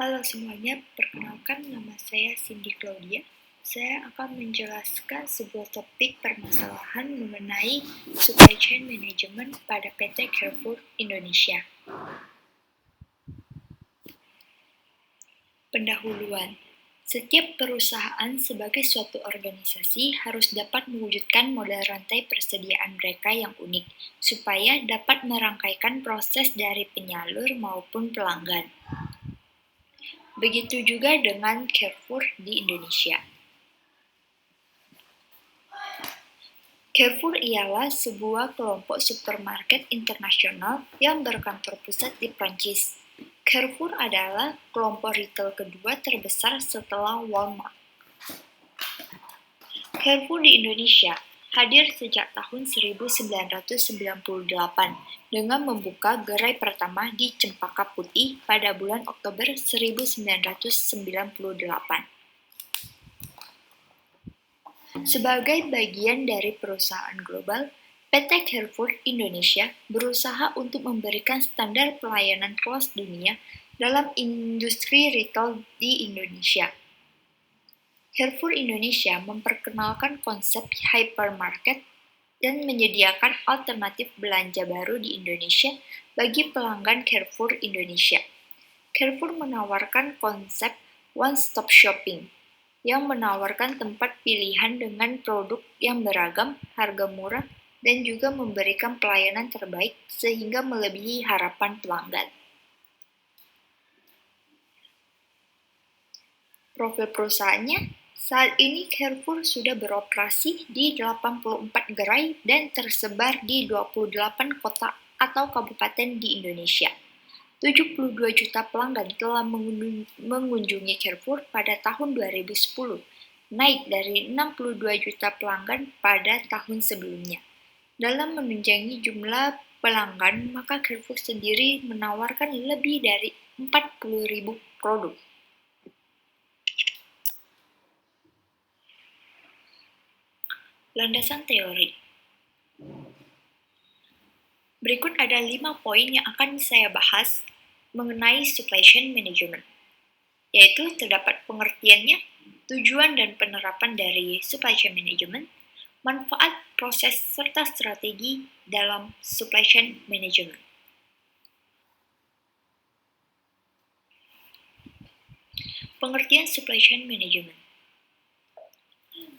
Halo semuanya, perkenalkan nama saya Cindy Claudia. Saya akan menjelaskan sebuah topik permasalahan mengenai supply chain management pada PT Carrefour Indonesia. Pendahuluan. Setiap perusahaan sebagai suatu organisasi harus dapat mewujudkan model rantai persediaan mereka yang unik, supaya dapat merangkaikan proses dari penyalur maupun pelanggan. Begitu juga dengan Carrefour di Indonesia. Carrefour ialah sebuah kelompok supermarket internasional yang berkantor pusat di Prancis. Carrefour adalah kelompok retail kedua terbesar setelah Walmart. Carrefour di Indonesia hadir sejak tahun 1998 dengan membuka gerai pertama di Cempaka Putih pada bulan Oktober 1998. Sebagai bagian dari perusahaan global, PT Carrefour Indonesia berusaha untuk memberikan standar pelayanan kelas dunia dalam industri retail di Indonesia. Carrefour Indonesia memperkenalkan konsep hypermarket dan menyediakan alternatif belanja baru di Indonesia bagi pelanggan Carrefour Indonesia. Carrefour menawarkan konsep one-stop shopping yang menawarkan tempat pilihan dengan produk yang beragam, harga murah, dan juga memberikan pelayanan terbaik sehingga melebihi harapan pelanggan. Profil perusahaannya, saat ini Carrefour sudah beroperasi di 84 gerai dan tersebar di 28 kota atau kabupaten di Indonesia. 72 juta pelanggan telah mengunjungi Carrefour pada tahun 2010, naik dari 62 juta pelanggan pada tahun sebelumnya. Dalam menunjangi jumlah pelanggan, maka Carrefour sendiri menawarkan lebih dari 40.000 produk. Landasan teori. Berikut ada 5 poin yang akan saya bahas mengenai supply chain management, yaitu terdapat pengertiannya, tujuan dan penerapan dari supply chain management, manfaat, proses, serta strategi dalam supply chain management. Pengertian supply chain management.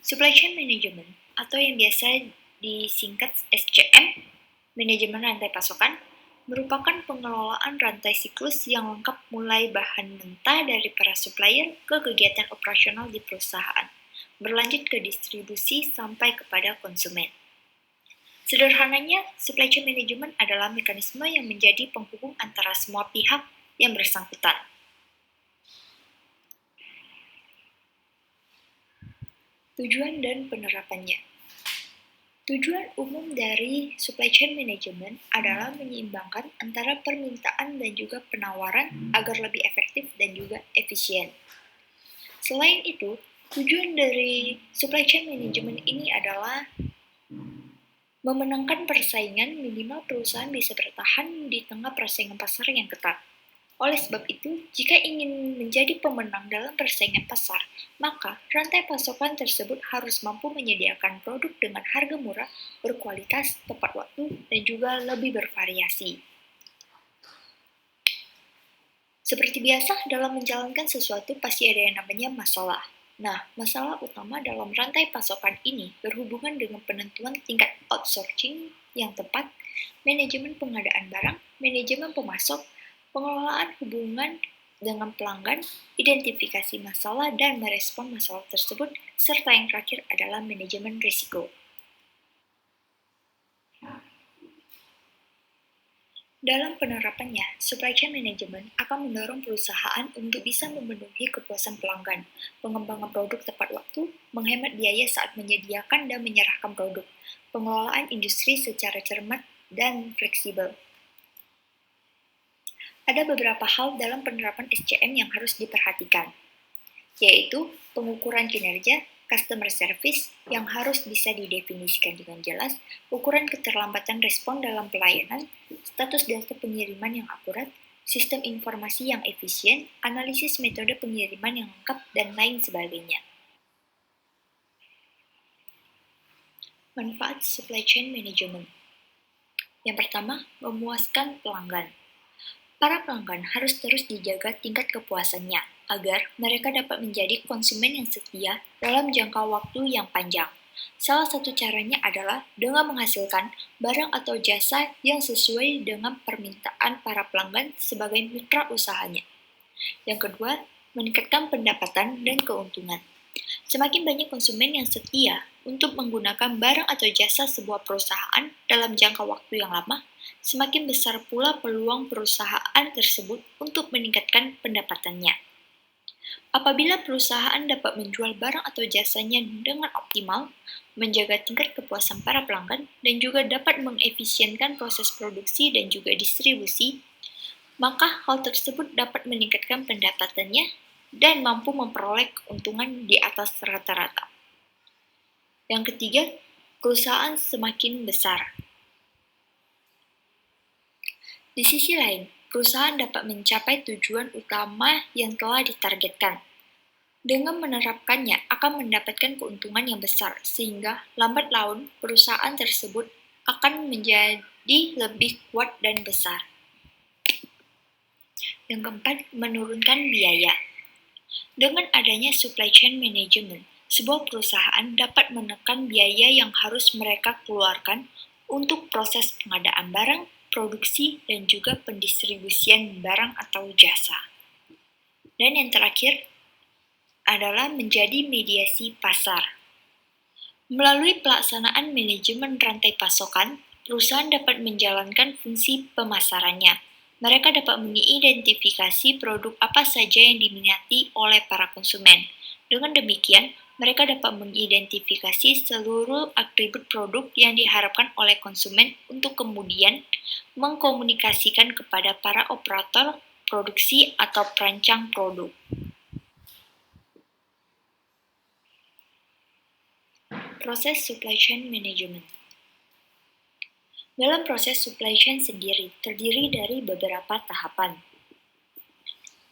Supply chain management, atau yang biasa disingkat SCM, manajemen rantai pasokan, merupakan pengelolaan rantai siklus yang lengkap mulai bahan mentah dari para supplier ke kegiatan operasional di perusahaan, berlanjut ke distribusi sampai kepada konsumen. Sederhananya, supply chain management adalah mekanisme yang menjadi penghubung antara semua pihak yang bersangkutan. Tujuan dan penerapannya. Tujuan umum dari supply chain management adalah menyeimbangkan antara permintaan dan juga penawaran agar lebih efektif dan juga efisien. Selain itu, tujuan dari supply chain management ini adalah memenangkan persaingan, minimal perusahaan bisa bertahan di tengah persaingan pasar yang ketat. Oleh sebab itu, jika ingin menjadi pemenang dalam persaingan pasar, maka rantai pasokan tersebut harus mampu menyediakan produk dengan harga murah, berkualitas, tepat waktu, dan juga lebih bervariasi. Seperti biasa, dalam menjalankan sesuatu pasti ada yang namanya masalah. Nah, masalah utama dalam rantai pasokan ini berhubungan dengan penentuan tingkat outsourcing yang tepat, manajemen pengadaan barang, manajemen pemasok, pengelolaan hubungan dengan pelanggan, identifikasi masalah dan merespon masalah tersebut, serta yang terakhir adalah manajemen risiko. Dalam penerapannya, supply chain management akan mendorong perusahaan untuk bisa memenuhi kepuasan pelanggan, pengembangan produk tepat waktu, menghemat biaya saat menyediakan dan menyerahkan produk, pengelolaan industri secara cermat dan fleksibel. Ada beberapa hal dalam penerapan SCM yang harus diperhatikan, yaitu pengukuran kinerja, customer service yang harus bisa didefinisikan dengan jelas, ukuran keterlambatan respon dalam pelayanan, status data pengiriman yang akurat, sistem informasi yang efisien, analisis metode pengiriman yang lengkap, dan lain sebagainya. Manfaat supply chain management. Yang pertama, memuaskan pelanggan. Para pelanggan harus terus dijaga tingkat kepuasannya agar mereka dapat menjadi konsumen yang setia dalam jangka waktu yang panjang. Salah satu caranya adalah dengan menghasilkan barang atau jasa yang sesuai dengan permintaan para pelanggan sebagai mitra usahanya. Yang kedua, meningkatkan pendapatan dan keuntungan. Semakin banyak konsumen yang setia untuk menggunakan barang atau jasa sebuah perusahaan dalam jangka waktu yang lama, semakin besar pula peluang perusahaan tersebut untuk meningkatkan pendapatannya. Apabila perusahaan dapat menjual barang atau jasanya dengan optimal, menjaga tingkat kepuasan para pelanggan, dan juga dapat mengefisienkan proses produksi dan juga distribusi, maka hal tersebut dapat meningkatkan pendapatannya dan mampu memperoleh keuntungan di atas rata-rata. Yang ketiga, perusahaan semakin besar. Di sisi lain, perusahaan dapat mencapai tujuan utama yang telah ditargetkan. Dengan menerapkannya akan mendapatkan keuntungan yang besar, sehingga lambat laun perusahaan tersebut akan menjadi lebih kuat dan besar. Yang keempat, menurunkan biaya. Dengan adanya supply chain management, sebuah perusahaan dapat menekan biaya yang harus mereka keluarkan untuk proses pengadaan barang, produksi, dan juga pendistribusian barang atau jasa. Dan yang terakhir adalah menjadi mediasi pasar. Melalui pelaksanaan manajemen rantai pasokan, perusahaan dapat menjalankan fungsi pemasarannya. Mereka dapat mengidentifikasi produk apa saja yang diminati oleh para konsumen. Dengan demikian, mereka dapat mengidentifikasi seluruh atribut produk yang diharapkan oleh konsumen untuk kemudian mengkomunikasikan kepada para operator produksi atau perancang produk. Proses supply chain management. Dalam proses supply chain sendiri terdiri dari beberapa tahapan.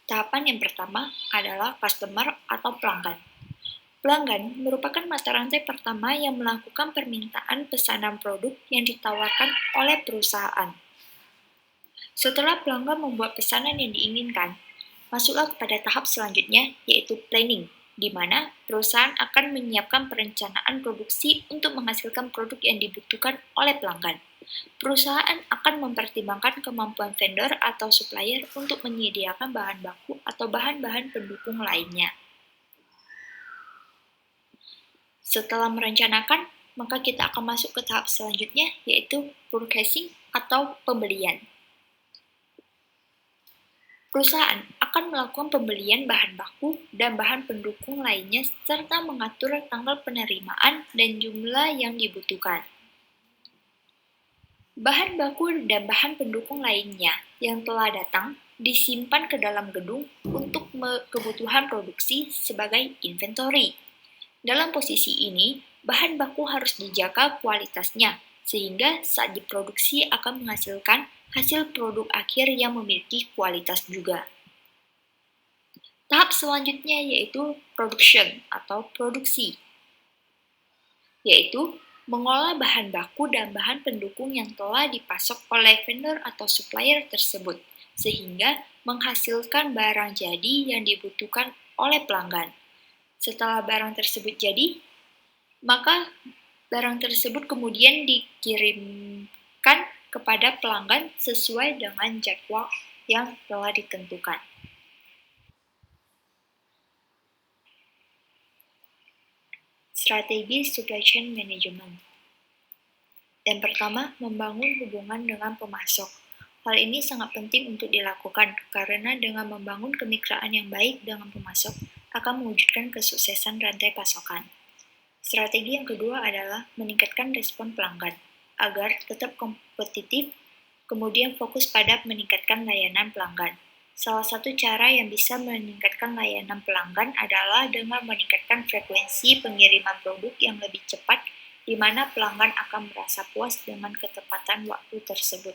Tahapan yang pertama adalah customer atau pelanggan. Pelanggan merupakan mata rantai pertama yang melakukan permintaan pesanan produk yang ditawarkan oleh perusahaan. Setelah pelanggan membuat pesanan yang diinginkan, masuklah kepada tahap selanjutnya, yaitu planning, di mana perusahaan akan menyiapkan perencanaan produksi untuk menghasilkan produk yang dibutuhkan oleh pelanggan. Perusahaan akan mempertimbangkan kemampuan vendor atau supplier untuk menyediakan bahan baku atau bahan-bahan pendukung lainnya. Setelah merencanakan, maka kita akan masuk ke tahap selanjutnya, yaitu purchasing atau pembelian. Perusahaan akan melakukan pembelian bahan baku dan bahan pendukung lainnya serta mengatur tanggal penerimaan dan jumlah yang dibutuhkan. Bahan baku dan bahan pendukung lainnya yang telah datang disimpan ke dalam gedung untuk kebutuhan produksi sebagai inventory. Dalam posisi ini, bahan baku harus dijaga kualitasnya, sehingga saat diproduksi akan menghasilkan hasil produk akhir yang memiliki kualitas juga. Tahap selanjutnya yaitu production atau produksi, yaitu mengolah bahan baku dan bahan pendukung yang telah dipasok oleh vendor atau supplier tersebut, sehingga menghasilkan barang jadi yang dibutuhkan oleh pelanggan. Setelah barang tersebut jadi, maka barang tersebut kemudian dikirimkan kepada pelanggan sesuai dengan jadwal yang telah ditentukan. Strategi supply chain management. Yang pertama, membangun hubungan dengan pemasok. Hal ini sangat penting untuk dilakukan karena dengan membangun kemitraan yang baik dengan pemasok akan mewujudkan kesuksesan rantai pasokan. Strategi yang kedua adalah meningkatkan respon pelanggan agar tetap kompetitif, kemudian fokus pada meningkatkan layanan pelanggan. Salah satu cara yang bisa meningkatkan layanan pelanggan adalah dengan meningkatkan frekuensi pengiriman produk yang lebih cepat, di mana pelanggan akan merasa puas dengan ketepatan waktu tersebut.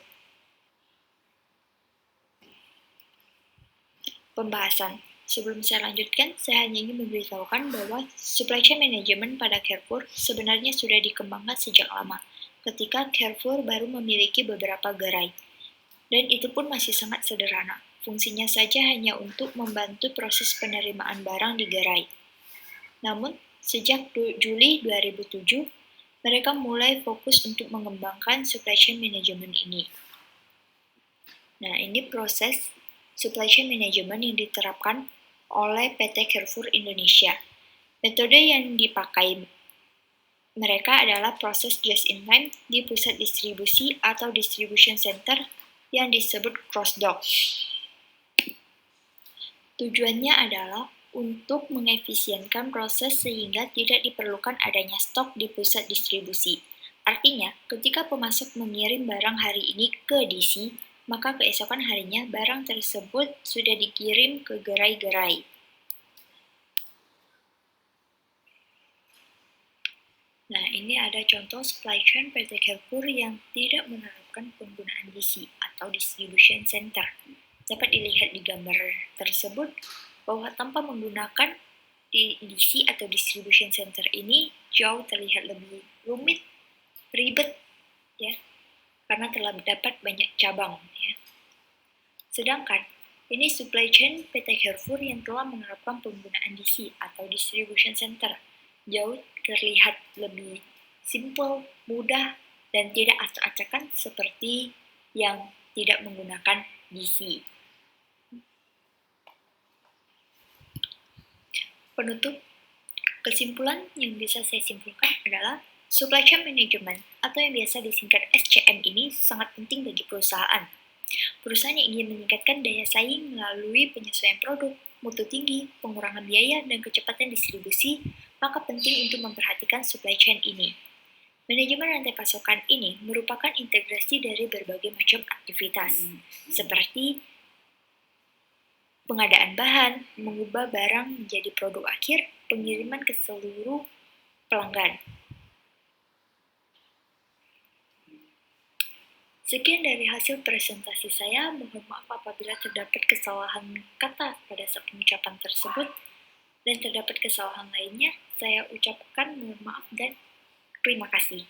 pembahasan. Sebelum saya lanjutkan, saya hanya ingin memberitahukan bahwa supply chain management pada Carrefour sebenarnya sudah dikembangkan sejak lama, ketika Carrefour baru memiliki beberapa gerai. Dan itu pun masih sangat sederhana. Fungsinya saja hanya untuk membantu proses penerimaan barang di gerai. Namun, sejak Juli 2007, mereka mulai fokus untuk mengembangkan supply chain management ini. Nah, ini proses supply chain management yang diterapkan oleh PT Carrefour Indonesia. Metode yang dipakai mereka adalah proses just-in-time di pusat distribusi atau distribution center yang disebut cross-dock. Tujuannya adalah untuk mengefisienkan proses sehingga tidak diperlukan adanya stok di pusat distribusi. Artinya, ketika pemasok mengirim barang hari ini ke DC, maka keesokan harinya barang tersebut sudah dikirim ke gerai-gerai. Nah, ini ada contoh supply chain PT Carrefour yang tidak menerapkan penggunaan DC atau distribution center. Dapat dilihat di gambar tersebut bahwa tanpa menggunakan DC atau distribution center ini jauh terlihat lebih rumit, ribet, ya, karena terdapat banyak cabang, ya. Sedangkan ini supply chain PT Carrefour yang telah menerapkan penggunaan DC atau distribution center jauh terlihat lebih simple, mudah, dan tidak acak-acakan seperti yang tidak menggunakan DC. Penutup, kesimpulan yang bisa saya simpulkan adalah supply chain management atau yang biasa disingkat SCM ini sangat penting bagi perusahaan. Perusahaan yang ingin meningkatkan daya saing melalui penyesuaian produk, mutu tinggi, pengurangan biaya, dan kecepatan distribusi, maka penting untuk memperhatikan supply chain ini. Manajemen rantai pasokan ini merupakan integrasi dari berbagai macam aktivitas, seperti pengadaan bahan, mengubah barang menjadi produk akhir, pengiriman ke seluruh pelanggan. Sekian dari hasil presentasi saya. Mohon maaf apabila terdapat kesalahan kata pada saat pengucapan tersebut, dan terdapat kesalahan lainnya, saya ucapkan mohon maaf dan terima kasih.